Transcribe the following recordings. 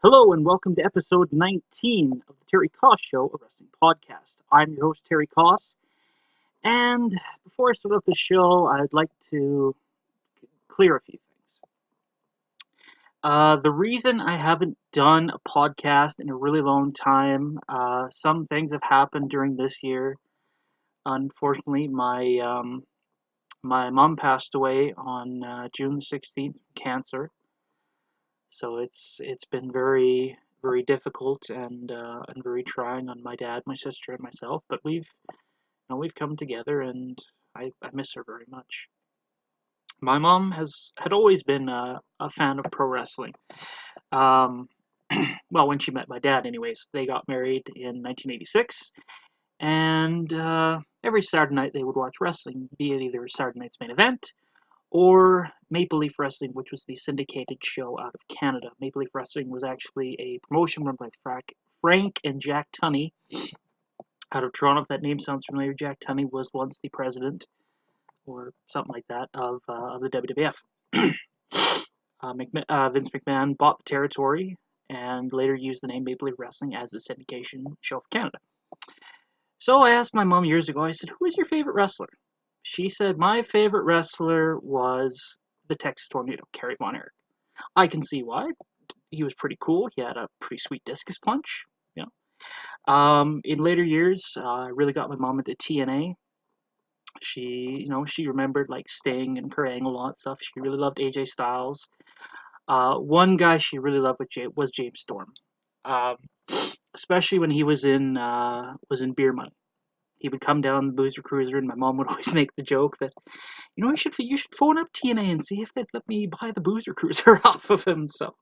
Hello and welcome to episode 19 of the Terry Koss Show, a wrestling podcast. I'm your host, Terry Koss, and before I start off the show, I'd like to clear a few things. The reason I haven't done a podcast in a really long time, some things have happened during this year. Unfortunately, my mom passed away on June 16th from cancer. So it's been very difficult and very trying on my dad, my sister, and myself. But we've come together, and I miss her very much. My mom had always been a fan of pro wrestling. Well, when she met my dad, anyways, they got married in 1986, and every Saturday night they would watch wrestling, be it either Saturday Night's Main Event or Maple Leaf Wrestling, which was the syndicated show out of Canada. Maple Leaf Wrestling was actually a promotion run by Frank and Jack Tunney out of Toronto. If that name sounds familiar, Jack Tunney was once the president, or something like that, of the WWF. Vince McMahon bought the territory and later used the name Maple Leaf Wrestling as a syndication show for Canada. So I asked my mom years ago, I said, who is your favorite wrestler? She said, my favorite wrestler was the Texas Tornado, Kerry Von Erich. I can see why. He was pretty cool. He had a pretty sweet discus punch. In later years, I really got my mom into TNA. She remembered like Sting and Kurt Angle and all that stuff. She really loved AJ Styles. One guy she really loved was James Storm, especially when he was in Beer Money. He would come down the Boozer Cruiser, and my mom would always make the joke that, you should phone up TNA and see if they'd let me buy the Boozer Cruiser off of him. So,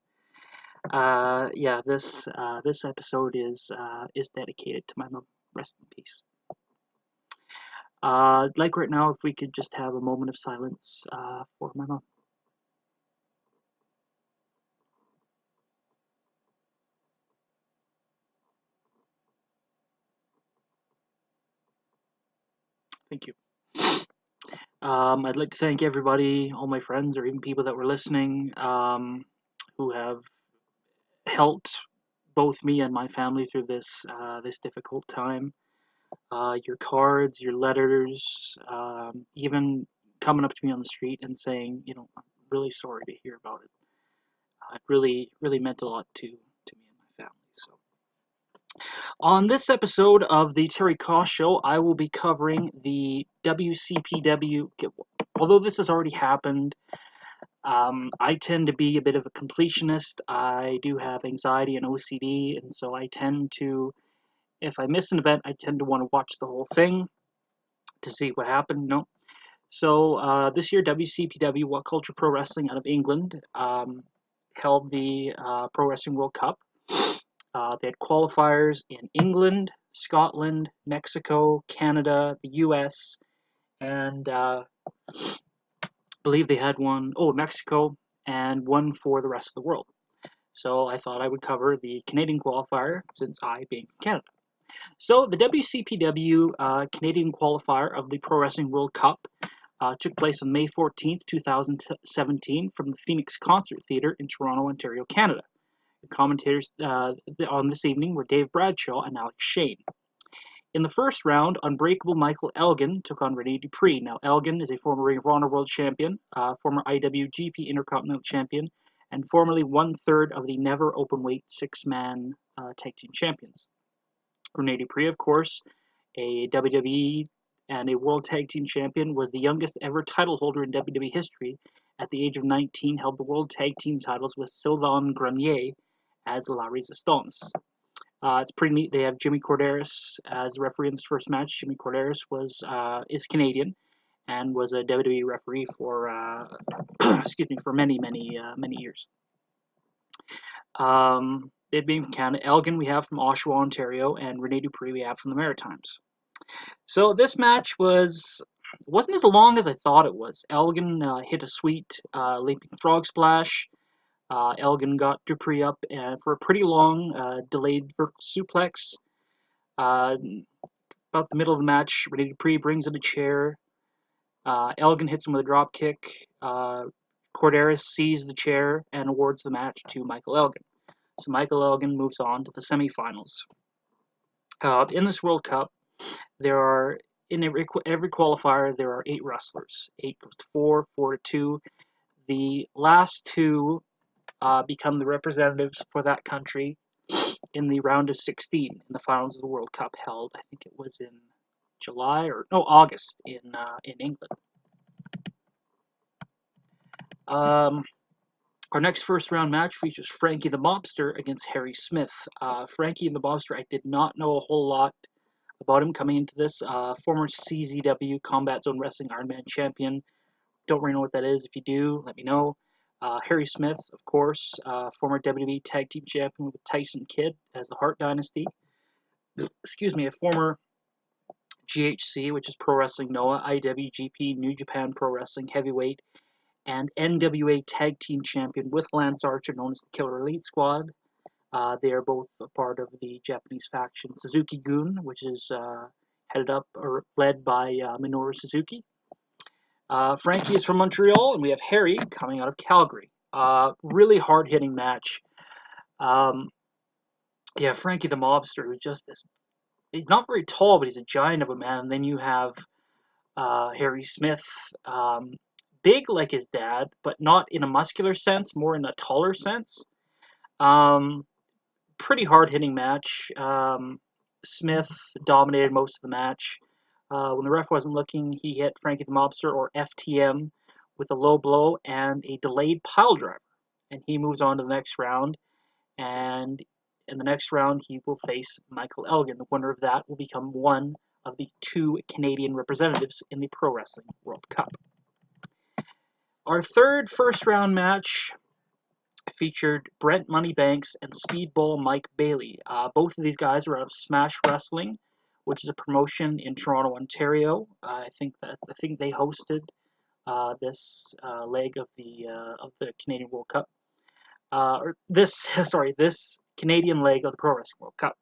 this episode is dedicated to my mom. Rest in peace. Like right now, if we could just have a moment of silence for my mom. Thank you. I'd like to thank everybody, all my friends, or even people that were listening, who have helped both me and my family through this difficult time. Your cards, your letters, even coming up to me on the street and saying, I'm really sorry to hear about it. It really meant a lot to me and my family. So, on this episode of the Terry Koss Show, I will be covering the WCPW. Although this has already happened, I tend to be a bit of a completionist. I do have anxiety and OCD, and so I tend to, if I miss an event, I tend to want to watch the whole thing to see what happened. So this year, WCPW, What Culture Pro Wrestling out of England, held the Pro Wrestling World Cup. They had qualifiers in England, Scotland, Mexico, Canada, the US, and I believe they had Mexico, and one for the rest of the world. So I thought I would cover the Canadian Qualifier, since I being from Canada. So the WCPW Canadian Qualifier of the Pro Wrestling World Cup took place on May 14th, 2017 from the Phoenix Concert Theatre in Toronto, Ontario, Canada. The commentators on this evening were Dave Bradshaw and Alex Shane. In the first round, Unbreakable Michael Elgan took on Rene Dupree. Now, Elgan is a former Ring of Honor World Champion, former IWGP Intercontinental Champion, and formerly one-third of the Never Openweight six-man tag team champions. Rene Dupree, of course, a WWE and a World Tag Team Champion, was the youngest ever title holder in WWE history. At the age of 19, held the World Tag Team titles with Sylvain Grenier as La Resistance. It's pretty neat. They have Jimmy Corderas as the referee in this first match. Jimmy Corderas is Canadian and was a WWE referee for for many years. It being from Canada, Elgin we have from Oshawa, Ontario, and Rene Dupree we have from the Maritimes. So this match wasn't as long as I thought it was. Elgin hit a sweet leaping frog splash. Elgin got Dupree up for a pretty long delayed vertical suplex. About the middle of the match, Rene Dupree brings in a chair. Elgin hits him with a drop kick. Corderas sees the chair and awards the match to Michael Elgin. So Michael Elgan moves on to the semifinals. In this World Cup, there are in every qualifier there are 8 wrestlers. 8 goes to 4, 4 to 2. The last 2 become the representatives for that country in the round of 16 in the finals of the World Cup held. I think it was in August in England. Our next first round match features Franky the Mobster against Harry Smith. Franky the Mobster, I did not know a whole lot about him coming into this. Former CZW Combat Zone Wrestling Ironman champion. Don't really know what that is. If you do, let me know. Harry Smith, of course, former WWE Tag Team Champion with Tyson Kid as the Hart Dynasty. Excuse me, a former GHC, which is Pro Wrestling Noah, IWGP, New Japan Pro Wrestling Heavyweight, and NWA Tag Team Champion with Lance Archer, known as the Killer Elite Squad. They are both a part of the Japanese faction Suzuki-gun, which is headed up or led by Minoru Suzuki. Franky is from Montreal, and we have Harry coming out of Calgary. Really hard-hitting match. Franky the Mobster, who's just this. He's not very tall, but he's a giant of a man. And then you have Harry Smith, big like his dad, but not in a muscular sense, more in a taller sense. Pretty hard-hitting match. Smith dominated most of the match. When the ref wasn't looking, he hit Franky the Mobster, or FTM, with a low blow and a delayed pile driver. And he moves on to the next round. And in the next round, he will face Michael Elgan. The winner of that will become one of the 2 Canadian representatives in the Pro Wrestling World Cup. Our third first-round match featured Brent Moneybanks and Speedball Mike Bailey. Both of these guys are out of Smash Wrestling, which is a promotion in Toronto, Ontario. I think they hosted this leg of the Canadian World Cup. This Canadian leg of the Pro Wrestling World Cup.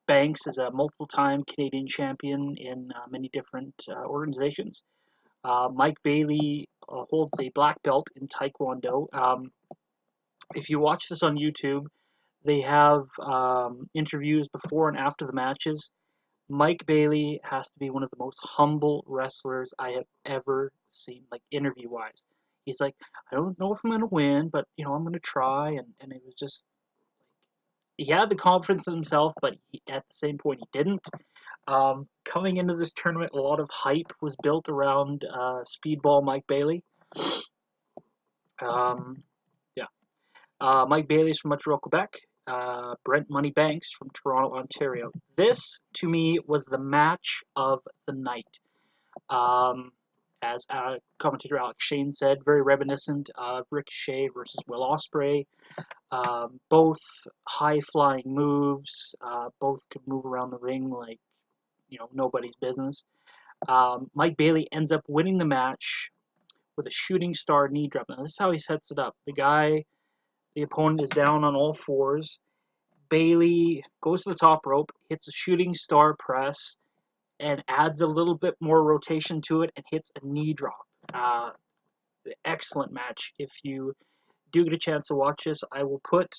Banks is a multiple-time Canadian champion in many different organizations. Mike Bailey holds a black belt in Taekwondo. If you watch this on YouTube, they have interviews before and after the matches. Mike Bailey has to be one of the most humble wrestlers I have ever seen, like interview-wise. He's like, I don't know if I'm going to win, but, I'm going to try. And it was just, he had the confidence in himself, but at the same point, he didn't. Coming into this tournament, a lot of hype was built around Speedball Mike Bailey. Mike Bailey's from Montreal, Quebec. Brent Moneybanks from Toronto, Ontario. This, to me, was the match of the night. As commentator Alex Shane said, very reminiscent of Ricochet versus Will Ospreay. Both high-flying moves. Both could move around the ring like, nobody's business. Mike Bailey ends up winning the match with a shooting star knee drop. Now, this is how he sets it up. The opponent is down on all fours. Bailey goes to the top rope, hits a shooting star press, and adds a little bit more rotation to it and hits a knee drop. Excellent match. If you do get a chance to watch this, I will put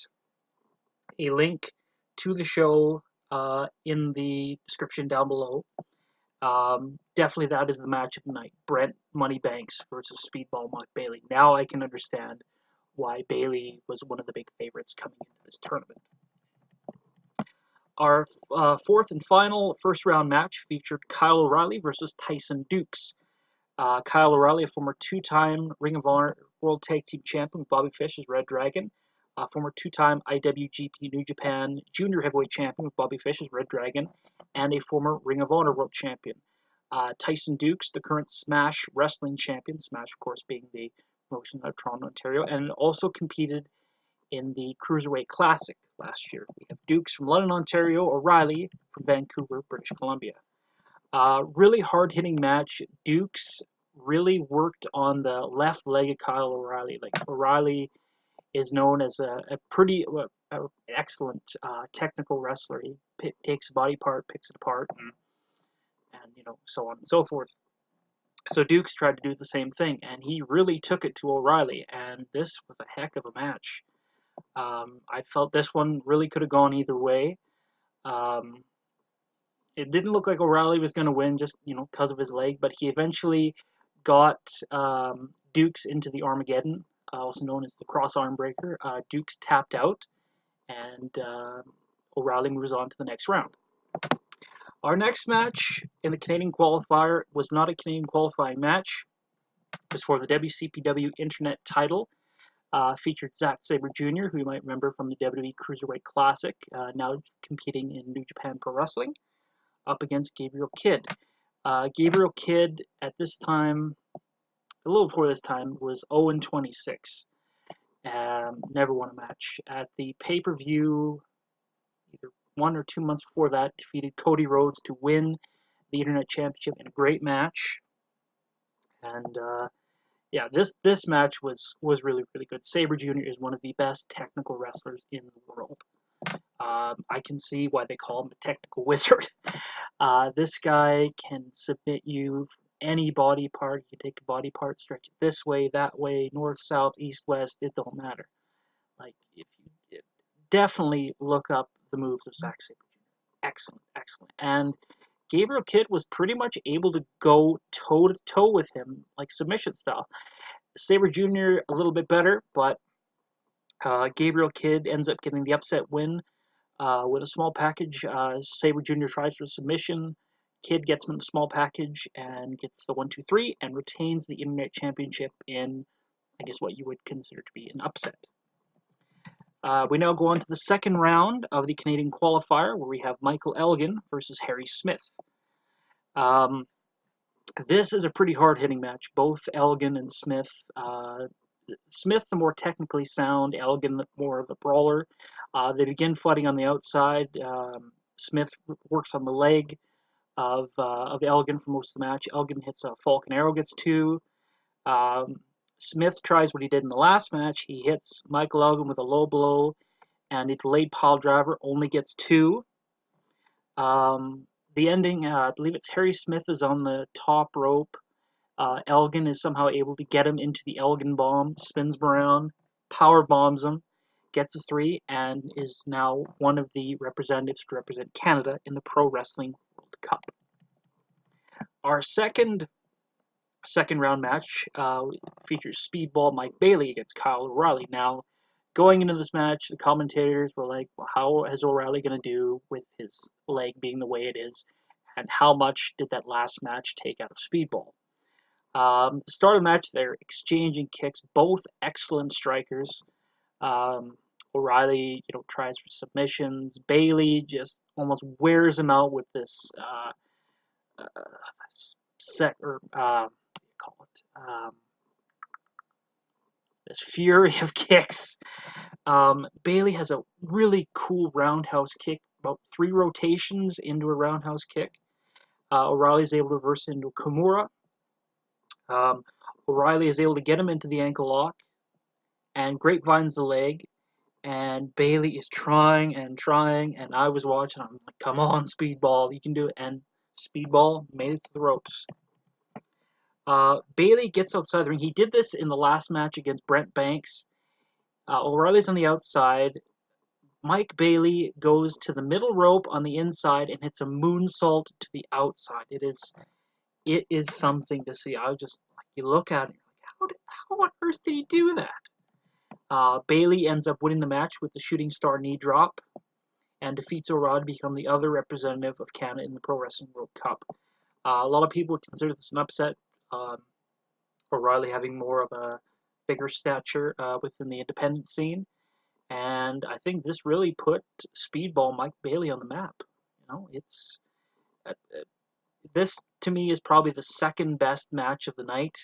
a link to the show in the description down below. Definitely that is the match of the night. Brent Moneybanks versus Speedball Mike Bailey. Now I can understand why Bailey was one of the big favorites coming into this tournament. Our fourth and final first-round match featured Kyle O'Reilly versus Tyson Dukes. Kyle O'Reilly, a former 2-time Ring of Honor World Tag Team Champion with Bobby Fish as Red Dragon, a former 2-time IWGP New Japan Junior Heavyweight Champion with Bobby Fish as Red Dragon, and a former Ring of Honor World Champion. Tyson Dukes, the current Smash Wrestling Champion, Smash, of course, being the promotion of Toronto, Ontario, and also competed in the Cruiserweight Classic last year. We have Dukes from London, Ontario, O'Reilly from Vancouver, British Columbia. Really hard-hitting match. Dukes really worked on the left leg of Kyle O'Reilly. Like, O'Reilly is known as a pretty excellent technical wrestler. He takes a body part, picks it apart, and so on and so forth. So Dukes tried to do the same thing, and he really took it to O'Reilly, and this was a heck of a match. I felt this one really could have gone either way. Um, it didn't look like O'Reilly was going to win just, because of his leg, but he eventually got Dukes into the Armageddon, also known as the cross arm breaker. Dukes tapped out, and O'Reilly moves on to the next round. Our next match in the Canadian Qualifier was not a Canadian qualifying match. It was for the WCPW Internet title. Featured Zack Sabre Jr., who you might remember from the WWE Cruiserweight Classic, now competing in New Japan Pro Wrestling, up against Gabriel Kid. Gabriel Kid, at this time, a little before this time, was 0-26. Never won a match. At the pay-per-view, either 1 or 2 months before that, defeated Cody Rhodes to win the Internet Championship in a great match. And yeah, this match was really, really good. Sabre Jr. is one of the best technical wrestlers in the world. I can see why they call him the technical wizard. This guy can submit you from any body part. You take a body part, stretch it this way, that way, north, south, east, west. It don't matter. Like, if you definitely look up the moves of Zack Sabre Jr. Excellent, excellent. And Gabriel Kid was pretty much able to go toe to toe with him, like submission style. Sabre Jr. a little bit better, but Gabriel Kid ends up getting the upset win with a small package. Sabre Jr. tries for submission. Kid gets him in the small package and gets the 1-2-3 and retains the Internet Championship in, I guess, what you would consider to be an upset. We now go on to the second round of the Canadian Qualifier, where we have Michael Elgan versus Harry Smith. This is a pretty hard-hitting match. Both Elgan and Smith. Smith, the more technically sound. Elgan, the more of a brawler. They begin fighting on the outside. Smith works on the leg of Elgan for most of the match. Elgan hits a Falcon Arrow, gets 2. Smith tries what he did in the last match. He hits Michael Elgan with a low blow, and a delayed pile driver, only gets 2. The ending, I believe it's Harry Smith is on the top rope. Elgan is somehow able to get him into the Elgan bomb, spins him around, power bombs him, gets a 3, and is now one of the representatives to represent Canada in the Pro Wrestling World Cup. Our second round match features Speedball Mike Bailey against Kyle O'Reilly. Now, going into this match, the commentators were like, well, how is O'Reilly going to do with his leg being the way it is? And how much did that last match take out of Speedball? The start of the match, they're exchanging kicks, both excellent strikers. O'Reilly, tries for submissions. Bailey just almost wears him out with this this fury of kicks. Bailey has a really cool roundhouse kick, about 3 rotations into a roundhouse kick. O'Reilly's able to reverse it into a Kimura. O'Reilly is able to get him into the ankle lock, and grapevines the leg, and Bailey is trying, and I was watching, I'm like, come on, Speedball, you can do it, and Speedball made it to the ropes. Bailey gets outside the ring. He did this in the last match against Brent Banks. O'Reilly's on the outside. Mike Bailey goes to the middle rope on the inside and hits a moonsault to the outside. It is something to see. You look at it, how on earth did he do that? Bailey ends up winning the match with the shooting star knee drop and defeats O'Reilly to become the other representative of Canada in the Pro Wrestling World Cup. A lot of people consider this an upset. O'Reilly having more of a bigger stature within the independent scene. And I think this really put Speedball Mike Bailey on the map. It's this to me is probably the second best match of the night.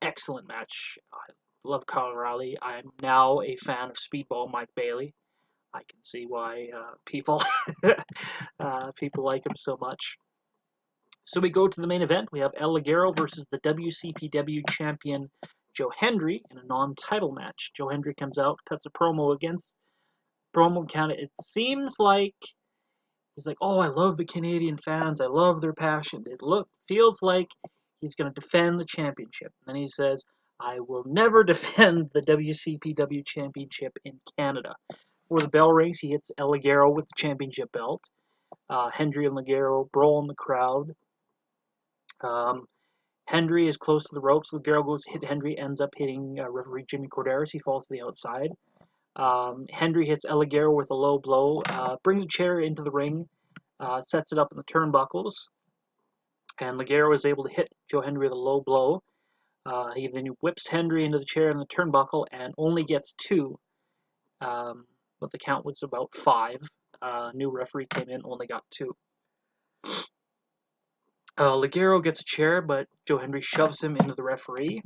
Excellent match. I love Kyle O'Reilly. I'm now a fan of Speedball Mike Bailey. I can see why people like him so much. So we go to the main event. We have El Ligero versus the WCPW champion Joe Hendry in a non-title match. Joe Hendry comes out, cuts a promo kind of. It seems like he's like, oh, I love the Canadian fans. I love their passion. Feels like he's going to defend the championship. And then he says, I will never defend the WCPW Championship in Canada. For the bell rings, he hits El Ligero with the championship belt. Hendry and Ligero brawl in the crowd. Hendry is close to the ropes. Ligero goes to hit Hendry, ends up hitting referee Jimmy Corderas. He falls to the outside. Hendry hits El Ligero with a low blow, brings a chair into the ring, sets it up in the turnbuckles, and Ligero is able to hit Joe Hendry with a low blow. He then whips Hendry into the chair in the turnbuckle and only gets 2. But the count was about 5. New referee came in, only got 2. Ligero gets a chair, but Joe Hendry shoves him into the referee.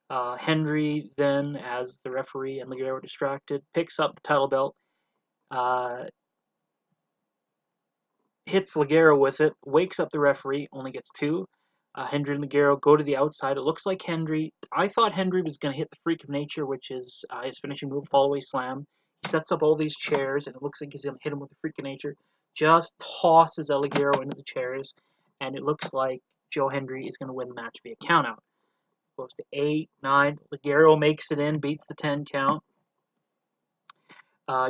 Hendry then, as the referee and Ligero are distracted, picks up the title belt, hits Ligero with it, wakes up the referee, only gets 2. Hendry and Ligero go to the outside. It looks like I thought Hendry was going to hit the Freak of Nature, which is his finishing move, fallaway slam. He sets up all these chairs, and it looks like he's going to hit him with the Freak of Nature. Just tosses El Ligero into the chairs, and it looks like Joe Hendry is going to win the match via countout. Goes to 8, 9. Ligero makes it in, beats the 10 count.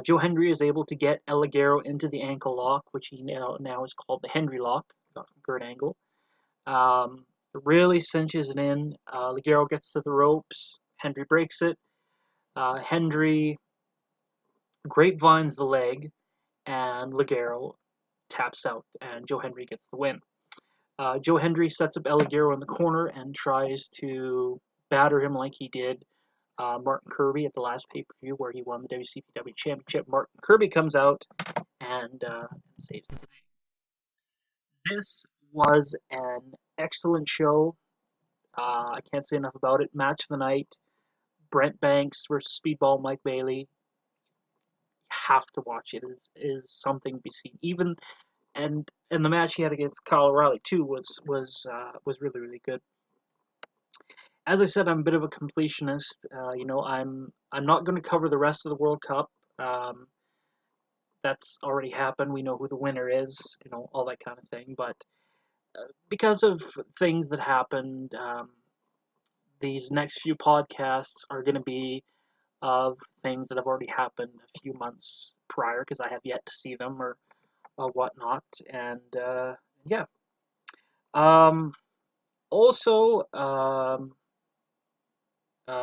Joe Hendry is able to get El Ligero into the ankle lock, which he now is called the Hendry lock, got from Kurt Angle. Really cinches it in. Ligero gets to the ropes. Hendry breaks it. Hendry grapevines the leg, and Ligero taps out, and Joe Hendry gets the win. Joe Hendry sets up El Ligero in the corner and tries to batter him like he did Martin Kirby at the last pay-per-view where he won the WCPW Championship. Martin Kirby comes out and saves the day. This was an excellent show. I can't say enough about it. Match of the night, Brent Banks versus Speedball Mike Bailey. You have to watch it. It is something to be seen. Even and the match he had against Kyle O'Reilly too was really, really good. As I said, I'm a bit of a completionist. I'm not going to cover the rest of the World Cup. That's already happened. We know who the winner is. All that kind of thing. But because of things that happened, these next few podcasts are going to be of things that have already happened a few months prior, because I have yet to see them or whatnot. And yeah. Also,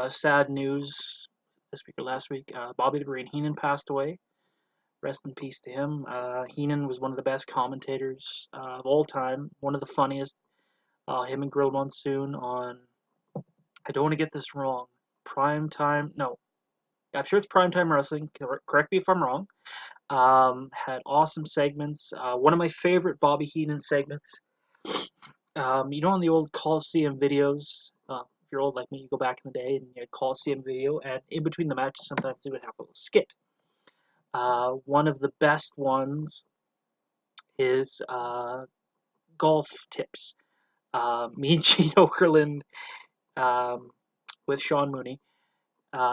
sad news this week or last week. Bobby the Brain Heenan passed away. Rest in peace to him. Heenan was one of the best commentators of all time. One of the funniest. Him and Grill Monsoon on, I don't want to get this wrong, Primetime, no. I'm sure it's Primetime Wrestling. Correct me if I'm wrong. Had awesome segments. One of my favorite Bobby Heenan segments. On the old Coliseum videos, if you're old like me, you go back in the day and you had Coliseum video, and in between the matches, sometimes they would have a little skit. One of the best ones is golf tips. Mean Gene Okerlund with Sean Mooney.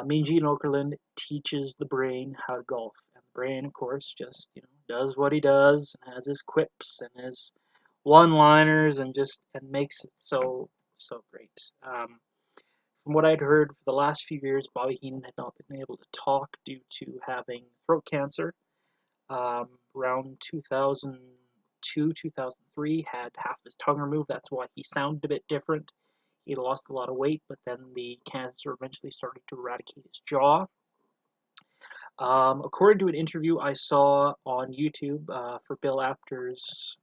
Mean Gene Okerlund teaches the Brain how to golf. And the Brain, of course, just does what he does, and has his quips and his one-liners, and makes it so great. From what I'd heard, for the last few years, Bobby Heenan had not been able to talk due to having throat cancer. Around 2002, 2003, had half his tongue removed. That's why he sounded a bit different. He lost a lot of weight, but then the cancer eventually started to eradicate his jaw. According to an interview I saw on YouTube for Bill Apter's,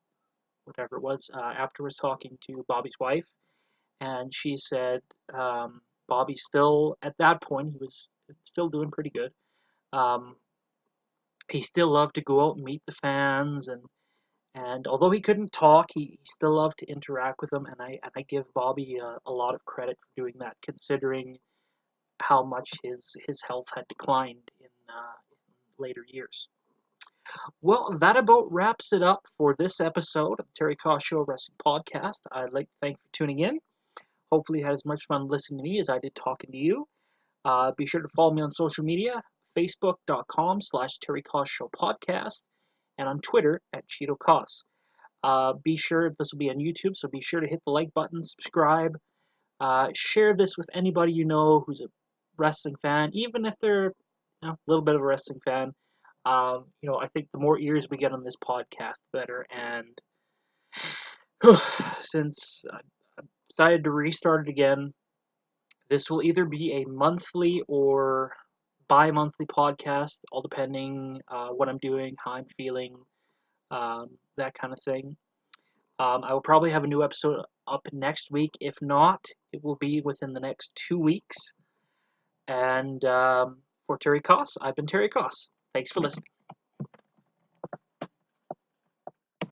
whatever it was, Apter was talking to Bobby's wife, and she said Bobby still, at that point, he was still doing pretty good. He still loved to go out and meet the fans, and although he couldn't talk, he still loved to interact with them, and I give Bobby a lot of credit for doing that, considering how much his health had declined in later years. Well, that about wraps it up for this episode of the Terry Koss Show Wrestling Podcast. I'd like to thank you for tuning in. Hopefully you had as much fun listening to me as I did talking to you. Be sure to follow me on social media, facebook.com/Terry Koss Show Podcast, and on Twitter @Cheeto Koss. Be sure, this will be on YouTube, so be sure to hit the like button, subscribe, Share this with anybody you know who's a wrestling fan, even if they're a little bit of a wrestling fan. I think the more ears we get on this podcast, the better. And since I decided to restart it again, this will either be a monthly or bi-monthly podcast, all depending what I'm doing, how I'm feeling, that kind of thing. I will probably have a new episode up next week. If not, it will be within the next 2 weeks. And for Terry Koss, I've been Terry Koss. Thanks for listening.